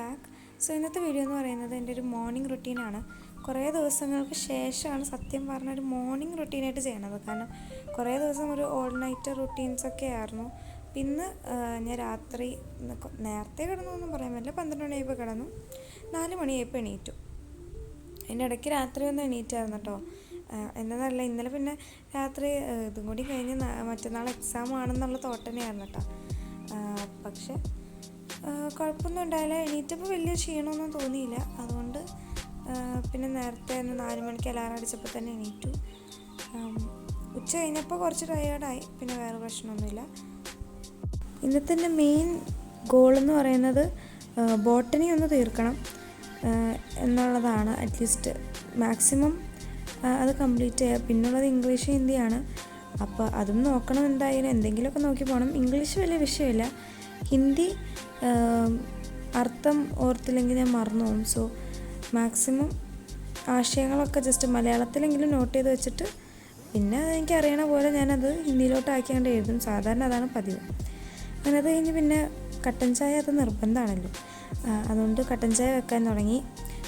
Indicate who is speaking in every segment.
Speaker 1: Back. So ഇന്നത്തെ video എന്ന് പറയുന്നത് എൻ്റെ ഒരു മോർണിംഗ് റുട്ടീനാണ്. കുറേ ദിവസങ്ങൾക്ക് ശേഷമാണ് സത്യം പറഞ്ഞ ഒരു മോർണിംഗ് റുട്ടീനായിട്ട് ചെയ്യണത്. കാരണം കുറേ ദിവസം ഒരു ഓൾ നൈറ്റ് റുട്ടീൻസൊക്കെ ആയിരുന്നു. പിന്നെ ഞാൻ രാത്രി നേരത്തെ കിടന്നൊന്നും പറയാൻ പറ്റില്ല, 12 മണിയായപ്പോൾ കിടന്നു, 4 മണിയായപ്പോൾ എണീറ്റു. അതിൻ്റെ ഇടയ്ക്ക് രാത്രി ഒന്ന് എണീറ്റായിരുന്നു കേട്ടോ. എന്നതല്ല, ഇന്നലെ പിന്നെ രാത്രി ഇതും കൂടി കഴിഞ്ഞ് മറ്റന്നാൾ എക്സാം ആണെന്നുള്ള തോട്ട് തന്നെയായിരുന്നു കേട്ടോ. പക്ഷെ കുഴപ്പമൊന്നും ഉണ്ടായില്ല. എണീറ്റപ്പോൾ വലിയ ക്ഷീണമൊന്നും തോന്നിയില്ല. അതുകൊണ്ട് പിന്നെ നേരത്തെ 4 മണിക്ക് അലാറം അടിച്ചപ്പോൾ തന്നെ എണീറ്റു. ഉച്ച കഴിഞ്ഞപ്പോൾ കുറച്ച് ടയേർഡായി, പിന്നെ വേറെ പ്രശ്നമൊന്നുമില്ല. ഇന്നത്തെ എൻ്റെ മെയിൻ ഗോളെന്ന് പറയുന്നത് ബോട്ടണി ഒന്ന് തീർക്കണം എന്നുള്ളതാണ്. അറ്റ്ലീസ്റ്റ് മാക്സിമം അത് കംപ്ലീറ്റ് ചെയ്യുക. പിന്നുള്ളത് ഇംഗ്ലീഷ് ഹിന്ദിയാണ്. അപ്പോൾ അതും നോക്കണം. എന്തായാലും എന്തെങ്കിലുമൊക്കെ നോക്കി പോകണം. ഇംഗ്ലീഷ് വലിയ വിഷയമില്ല, ഹിന്ദി അർത്ഥം ഓർത്തില്ലെങ്കിൽ ഞാൻ മറന്നു പോകും. സോ മാക്സിമം ആശയങ്ങളൊക്കെ ജസ്റ്റ് മലയാളത്തിലെങ്കിലും നോട്ട് ചെയ്ത് വെച്ചിട്ട് പിന്നെ അതെനിക്ക് അറിയണ പോലെ ഞാനത് ഹിന്ദിയിലോട്ട് ആക്കിയാണ്ട് എഴുതും. സാധാരണ അതാണ് പതിവ്. അങ്ങനെ അത് കഴിഞ്ഞ് പിന്നെ കട്ടൻ ചായ അത് നിർബന്ധമാണല്ലോ, അതുകൊണ്ട് കട്ടൻ ചായ വെക്കാൻ തുടങ്ങി.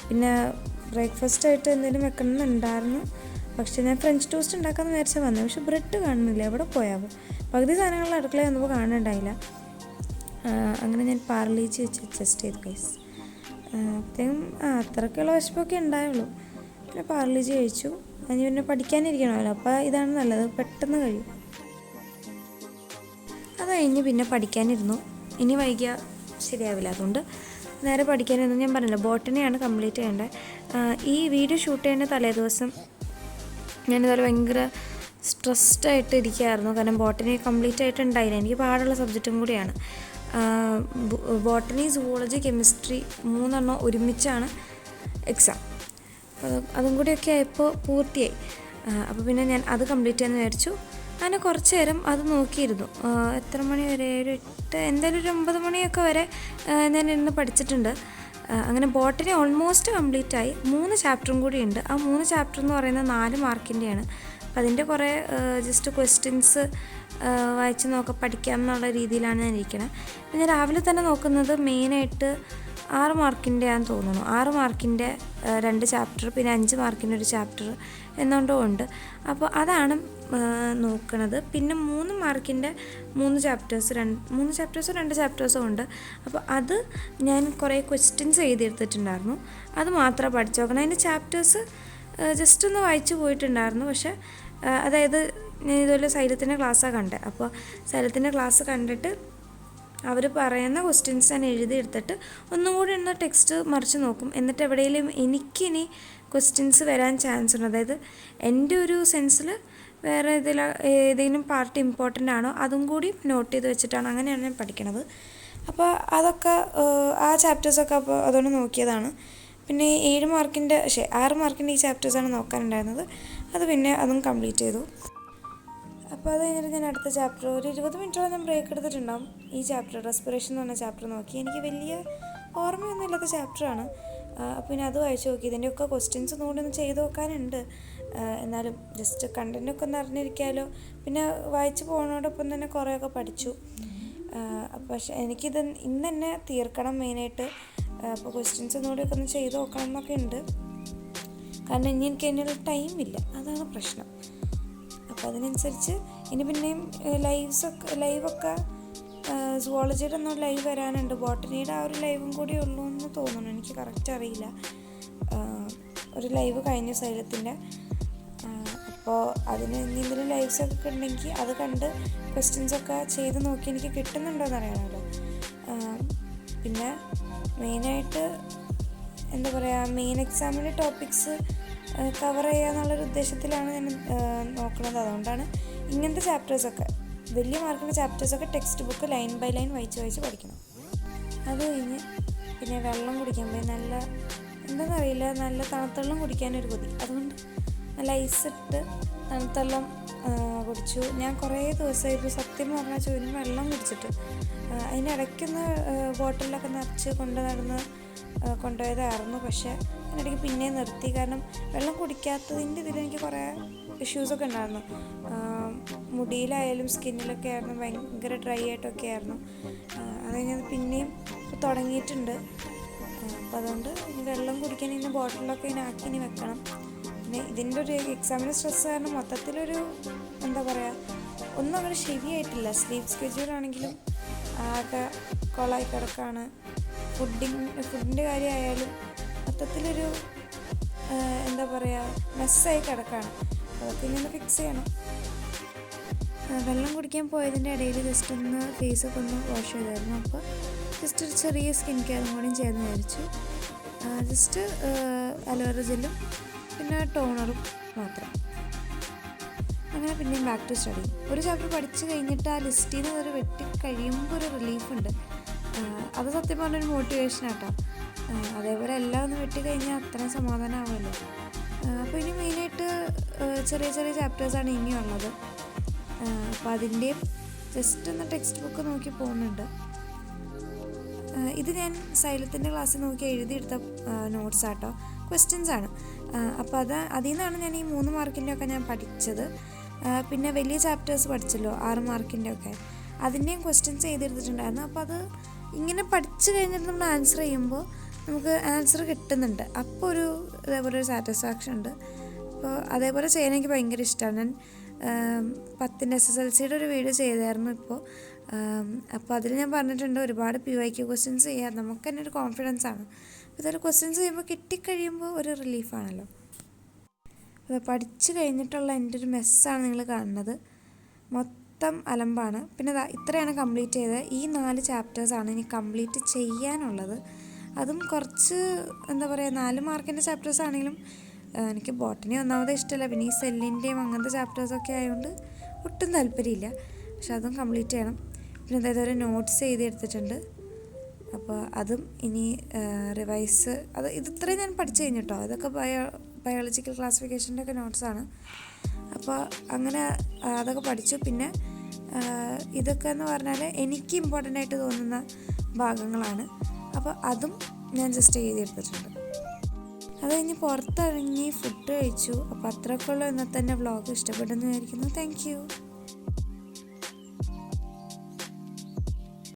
Speaker 1: പിന്നെ ബ്രേക്ക്ഫാസ്റ്റായിട്ട് എന്തെങ്കിലും വെക്കണമെന്നുണ്ടായിരുന്നു. പക്ഷേ ഞാൻ ഫ്രഞ്ച് ടോസ്റ്റ് ഉണ്ടാക്കാമെന്ന് വിചാരിച്ചാൽ വന്നത്. പക്ഷേ ബ്രെഡ് കാണുന്നില്ല, എവിടെ പോയാവും. പകുതി സാധനങ്ങൾ അടുക്കളയിൽ വന്നപ്പോൾ കാണുന്നുണ്ടായില്ല. അങ്ങനെ ഞാൻ പാർലേജി വെച്ച് അഡ്ജസ്റ്റ് ചെയ്തു ഗൈസ്. അപ്പോഴത്തേക്കും അത്രയ്ക്കുള്ള വിശപ്പൊക്കെ ഉണ്ടായുള്ളൂ. പിന്നെ പാർലേജി കഴിച്ചു. അതിന് പിന്നെ പഠിക്കാനിരിക്കണമല്ലോ, അപ്പോൾ ഇതാണ് നല്ലത്, പെട്ടെന്ന് കഴിയും. അത് കഴിഞ്ഞ് പിന്നെ പഠിക്കാനിരുന്നു. ഇനി വൈകിയാൽ ശരിയാവില്ല, അതുകൊണ്ട് നേരെ പഠിക്കാനിരുന്നു. ഞാൻ പറഞ്ഞല്ലോ, ബോട്ടണിയാണ് കംപ്ലീറ്റ് ചെയ്യേണ്ടത്. ഈ വീഡിയോ ഷൂട്ട് ചെയ്യുന്ന തലേദിവസം ഞാനിതുപോലെ ഭയങ്കര സ്ട്രെസ്ഡായിട്ട് ഇരിക്കുകയായിരുന്നു. കാരണം ബോട്ടണി കംപ്ലീറ്റ് ആയിട്ട് ഉണ്ടായില്ല. എനിക്ക് പാടുള്ള സബ്ജക്റ്റും കൂടിയാണ്. ബോട്ടണി, സുവോളജി, കെമിസ്ട്രി 3 എണ്ണം ഒരുമിച്ചാണ് എക്സാം. അതും കൂടിയൊക്കെ ആയപ്പോൾ പൂർത്തിയായി. അപ്പോൾ പിന്നെ ഞാൻ അത് കംപ്ലീറ്റ് ചെയ്യാമെന്ന് വിചാരിച്ചു. അങ്ങനെ കുറച്ച് നേരം അത് നോക്കിയിരുന്നു. എത്ര മണി വരെ, ഒരു 8, എന്തായാലും ഒരു 9 മണിയൊക്കെ വരെ ഞാൻ ഇരുന്ന് പഠിച്ചിട്ടുണ്ട്. അങ്ങനെ ബോട്ടണി ഓൾമോസ്റ്റ് കംപ്ലീറ്റായി. 3 ചാപ്റ്ററും കൂടിയുണ്ട്. ആ 3 ചാപ്റ്റർ എന്ന് പറയുന്നത് 4 മാർക്കിൻ്റെയാണ്. അപ്പം അതിൻ്റെ കുറേ ജസ്റ്റ് ക്വസ്റ്റ്യൻസ് വായിച്ച് പഠിക്കാം എന്നുള്ള രീതിയിലാണ് ഞാൻ ഇരിക്കുന്നത്. പിന്നെ രാവിലെ തന്നെ നോക്കുന്നത് മെയിനായിട്ട് 6 മാർക്കിൻ്റെ ആണെന്ന് തോന്നുന്നു. 6 മാർക്കിൻ്റെ 2 ചാപ്റ്റർ, പിന്നെ 5 മാർക്കിൻ്റെ ഒരു ചാപ്റ്റർ എന്നുകൊണ്ടും ഉണ്ട്. അപ്പോൾ അതാണ് നോക്കണത്. പിന്നെ 3 മാർക്കിൻ്റെ 3 ചാപ്റ്റേഴ്സോ 2 ചാപ്റ്റേഴ്സോ ഉണ്ട്. അപ്പോൾ അത് ഞാൻ കുറേ ക്വസ്റ്റ്യൻസ് എഴുതിയെടുത്തിട്ടുണ്ടായിരുന്നു. അത് മാത്രമേ പഠിച്ചു നോക്കണം. അതിൻ്റെ ചാപ്റ്റേഴ്സ് ജസ്റ്റ് ഒന്ന് വായിച്ചു പോയിട്ടുണ്ടായിരുന്നു. പക്ഷേ അതായത് ഞാൻ ഇതുപോലെ സൈലത്തിൻ്റെ ക്ലാസ്സാണ് കണ്ടത്. അപ്പോൾ സൈലത്തിൻ്റെ ക്ലാസ് കണ്ടിട്ട് അവർ പറയുന്ന ക്വസ്റ്റ്യൻസ് ഞാൻ എഴുതിയെടുത്തിട്ട് ഒന്നും കൂടി ഒന്ന് ടെക്സ്റ്റ് മറിച്ച് നോക്കും. എന്നിട്ട് എവിടെയെങ്കിലും എനിക്കിനി ക്വസ്റ്റ്യൻസ് വരാൻ ചാൻസ് ഉണ്ട്, അതായത് എൻ്റെ ഒരു സെൻസിൽ വേറെ ഏതെങ്കിലും പാർട്ട് ഇമ്പോർട്ടൻ്റ് ആണോ അതും കൂടി നോട്ട് ചെയ്ത് വെച്ചിട്ടാണ്, അങ്ങനെയാണ് ഞാൻ പഠിക്കണത്. അപ്പോൾ അതൊക്കെ ആ ചാപ്റ്റേഴ്സൊക്കെ അപ്പോൾ അതുകൊണ്ട് നോക്കിയതാണ്. പിന്നെ 6 മാർക്കിൻ്റെ ഈ ചാപ്റ്റേഴ്സാണ് നോക്കാനുണ്ടായിരുന്നത്. അത് പിന്നെ അതും കംപ്ലീറ്റ് ചെയ്തു. അപ്പോൾ അത് കഴിഞ്ഞിട്ട് ഞാൻ അടുത്ത ചാപ്റ്റർ ഒരു 20 മിനിറ്റോളം ഞാൻ ബ്രേക്ക് എടുത്തിട്ടുണ്ടാകും. ഈ ചാപ്റ്റർ റെസ്പിറേഷൻ എന്ന് പറഞ്ഞ ചാപ്റ്റർ നോക്കി. എനിക്ക് വലിയ ഓർമ്മയൊന്നും ഇല്ലാത്ത ചാപ്റ്ററാണ്. അപ്പോൾ പിന്നെ അത് വായിച്ച് നോക്കി. ഇതിൻ്റെയൊക്കെ ക്വസ്റ്റ്യൻസ് ഒന്നുകൂടി ഒന്ന് ചെയ്ത് നോക്കാനുണ്ട്. എന്നാലും ജസ്റ്റ് കണ്ടൻറ്റൊക്കെ ഒന്ന് അറിഞ്ഞിരിക്കാമല്ലോ. പിന്നെ വായിച്ച് പോകുന്നതോടൊപ്പം തന്നെ കുറേയൊക്കെ പഠിച്ചു. പക്ഷേ എനിക്കിത് ഇന്ന് തന്നെ തീർക്കണം മെയിനായിട്ട്. അപ്പോൾ ക്വസ്റ്റ്യൻസ് ഒന്നുകൂടിയൊക്കെ ഒന്ന് ചെയ്ത് നോക്കണം എന്നൊക്കെ ഉണ്ട്. കാരണം ഇനി എനിക്ക് അതിനുള്ള ടൈമില്ല, അതാണ് പ്രശ്നം. അപ്പോൾ അതിനനുസരിച്ച് ഇനി പിന്നെയും ലൈവൊക്കെ സുവോളജിയുടെ ഒന്നും ലൈവ് വരാനുണ്ട്. ബോട്ടണിയുടെ ആ ഒരു ലൈവും കൂടി ഉള്ളൂ എന്ന് തോന്നുന്നു, എനിക്ക് കറക്റ്റ് അറിയില്ല. ഒരു ലൈവ് കഴിഞ്ഞ സൈലത്തിൻ്റെ. അപ്പോൾ അതിന് എന്തെങ്കിലും ലൈവ്സൊക്കെ ഉണ്ടെങ്കിൽ അത് കണ്ട് ക്വസ്റ്റ്യൻസൊക്കെ ചെയ്ത് നോക്കി എനിക്ക് കിട്ടുന്നുണ്ടോ എന്നറിയണമല്ലോ. പിന്നെ മെയിനായിട്ട് എന്താ പറയുക, മെയിൻ എക്സാമിൻ്റെ ടോപ്പിക്സ് കവർ ചെയ്യുക എന്നുള്ളൊരു ഉദ്ദേശത്തിലാണ് ഞാൻ നോക്കുന്നത്. അതുകൊണ്ടാണ് ഇങ്ങനത്തെ ചാപ്റ്റേഴ്സൊക്കെ, വലിയ മാർക്കിൻ്റെ ചാപ്റ്റേഴ്സൊക്കെ text book line by line വായിച്ച് പഠിക്കണം. അത് കഴിഞ്ഞ് പിന്നെ വെള്ളം കുടിക്കാൻ പോയി. നല്ല എന്താണെന്നറിയില്ല, നല്ല തണുത്തള്ളം കുടിക്കാനൊരു കൊതി. അതുകൊണ്ട് നല്ല ഐസിട്ട് തണുത്തള്ളം കുടിച്ചു. ഞാൻ കുറേ ദിവസമായിട്ട് സത്യം പറഞ്ഞാൽ ചോദിക്കും വെള്ളം കുടിച്ചിട്ട്. അതിനിടയ്ക്കൊന്ന് ബോട്ടിലൊക്കെ നിറച്ച് കൊണ്ടുപോയതായിരുന്നു. പക്ഷേ അതിനിടയ്ക്ക് പിന്നെ നിർത്തി. കാരണം വെള്ളം കുടിക്കാത്തതിൻ്റെ ഇതിൽ എനിക്ക് കുറേ ഇഷ്യൂസൊക്കെ ഉണ്ടായിരുന്നു. മുടിയിലായാലും സ്കിന്നിലൊക്കെ ആയിരുന്നു, ഭയങ്കര ഡ്രൈ ആയിട്ടൊക്കെ ആയിരുന്നു. അത് കഴിഞ്ഞത് പിന്നെയും തുടങ്ങിയിട്ടുണ്ട്. അപ്പോൾ അതുകൊണ്ട് ഇനി വെള്ളം കുടിക്കാൻ ഇന്ന് ബോട്ടിലൊക്കെ ഇനി ആക്കി ഇനി വെക്കണം. പിന്നെ ഇതിൻ്റെ ഒരു എക്സാമിന് സ്ട്രെസ് കാരണം മൊത്തത്തിലൊരു എന്താ പറയുക, ഒന്നും അങ്ങനെ ശരിയായിട്ടില്ല. സ്ലീപ്പ് സ്കെഡ്യൂളാണെങ്കിലും ആകെ കൊളായി കിടക്കാണ്. ഫുഡിൻ്റെ കാര്യമായാലും മൊത്തത്തിലൊരു എന്താ പറയുക, മെസ്സായി കിടക്കാണ്. അതൊക്കെ ഇനി ഒന്ന് ഫിക്സ് ചെയ്യണം. വെള്ളം കുടിക്കാൻ പോയതിൻ്റെ ഇടയിൽ ജസ്റ്റ് ഒന്ന് ഫേസൊക്കെ ഒന്ന് വാഷ് ചെയ്തായിരുന്നു. അപ്പോൾ ജസ്റ്റ് ഒരു ചെറിയ സ്കിൻ കെയറും കൂടിയും ചെയ്യാമെന്ന് വിചാരിച്ചു. ജസ്റ്റ് അലോവേറ ജെല്ലും പിന്നെ ടോണറും മാത്രം. അങ്ങനെ പിന്നെയും ബാക്ക് ടു സ്റ്റഡി. ഒരു ചാപ്റ്റർ പഠിച്ചു കഴിഞ്ഞിട്ട് ആ ലിസ്റ്റിൽ നിന്ന് അതൊരു വെട്ടി കഴിയുമ്പോൾ ഒരു റിലീഫുണ്ട്. അത് സത്യം പറഞ്ഞൊരു മോട്ടിവേഷനാട്ടോ. അതേപോലെ എല്ലാം ഒന്ന് വെട്ടി കഴിഞ്ഞാൽ അത്രയും സമാധാനമാവുമല്ലോ. അപ്പോൾ ഇനി മെയിനായിട്ട് ചെറിയ ചെറിയ ചാപ്റ്റേഴ്സാണ് ഇനിയുള്ളത്. അപ്പോൾ അതിൻ്റെയും ജസ്റ്റ് ഒന്ന് ടെക്സ്റ്റ് ബുക്ക് നോക്കി പോകുന്നുണ്ട്. ഇത് ഞാൻ സൈലത്തിൻ്റെ ക്ലാസ്സിൽ നോക്കി എഴുതിയെടുത്ത നോട്ട്സ് ആട്ടോ, ക്വസ്റ്റ്യൻസാണ്. അപ്പോൾ അതിൽ നിന്നാണ് ഞാൻ ഈ 3 മാർക്കിൻ്റെ ഒക്കെ ഞാൻ പഠിച്ചത്. പിന്നെ വലിയ ചാപ്റ്റേഴ്സ് പഠിച്ചല്ലോ 6 മാർക്കിൻ്റെ ഒക്കെ, അതിൻ്റെയും ക്വസ്റ്റ്യൻസ് എഴുതിയെടുത്തിട്ടുണ്ടായിരുന്നു. അപ്പോൾ അത് ഇങ്ങനെ പഠിച്ചു കഴിഞ്ഞിട്ട് നമ്മൾ ആൻസർ ചെയ്യുമ്പോൾ നമുക്ക് ആൻസർ കിട്ടുന്നുണ്ട്. അപ്പോൾ അതേപോലെ ഒരു സാറ്റിസ്ഫാക്ഷൻ ഉണ്ട്. അപ്പോൾ അതേപോലെ ചെയ്യാൻ എനിക്ക് ഭയങ്കര ഇഷ്ടമാണ്. ഞാൻ 10th SSLCയുടെ ഒരു വീഡിയോ ചെയ്തായിരുന്നു അപ്പോൾ അതിൽ ഞാൻ പറഞ്ഞിട്ടുണ്ട് ഒരുപാട് PYQ ക്വസ്റ്റ്യൻസ് ചെയ്യാം, നമുക്ക് തന്നെ ഒരു കോൺഫിഡൻസ് ആണ്. അപ്പോൾ ഇതൊരു ക്വസ്റ്റ്യൻസ് ചെയ്യുമ്പോൾ കിട്ടിക്കഴിയുമ്പോൾ ഒരു റിലീഫാണല്ലോ. അപ്പോൾ പഠിച്ചു കഴിഞ്ഞിട്ടുള്ള എൻ്റെ ഒരു മെസ്സാണ് നിങ്ങൾ കാണുന്നത്. മൊത്തം അലമ്പാണ്. പിന്നെ ഇത്രയാണ് കംപ്ലീറ്റ് ചെയ്തത്. ഈ 4 ചാപ്റ്റേഴ്സാണ് ഇനി കംപ്ലീറ്റ് ചെയ്യാനുള്ളത്. അതും കുറച്ച് എന്താ പറയുക, 4 മാർക്കിൻ്റെ ചാപ്റ്റേഴ്സ് ആണെങ്കിലും എനിക്ക് ബോട്ടണി ഒന്നാമത് ഇഷ്ടമല്ല. പിന്നെ ഈ സെല്ലിൻ്റെയും അങ്ങനത്തെ ചാപ്റ്റേഴ്സൊക്കെ ആയതുകൊണ്ട് ഒട്ടും താല്പര്യമില്ല. പക്ഷെ അതും കംപ്ലീറ്റ് ചെയ്യണം. പിന്നെ അതായത് ഒരു നോട്ട്സ് എഴുതിയെടുത്തിട്ടുണ്ട്. അപ്പോൾ അതും ഇനി റിവൈസ് ഇത്രയും ഞാൻ പഠിച്ചു കഴിഞ്ഞിട്ടോ. ഇതൊക്കെ ബയോളജിക്കൽ ക്ലാസിഫിക്കേഷൻ്റെ ഒക്കെ നോട്ട്സാണ്. അപ്പോൾ അങ്ങനെ അതൊക്കെ പഠിച്ചു. പിന്നെ ഇതൊക്കെ എന്ന് പറഞ്ഞാൽ എനിക്ക് ഇമ്പോർട്ടൻ്റ് ആയിട്ട് തോന്നുന്ന ഭാഗങ്ങളാണ്. അപ്പോൾ അതും ഞാൻ ജസ്റ്റ് എഴുതിയെടുത്തിട്ടുണ്ട്. അത് കഴിഞ്ഞ് പുറത്തിറങ്ങി ഫുഡ് കഴിച്ചു. അപ്പോൾ അത്രയൊക്കെ ഉള്ളൂ ഇന്നത്തെ എൻ്റെ വ്ളോഗ്. ഇഷ്ടപ്പെട്ടെന്ന് വിചാരിക്കുന്നു. Thank you.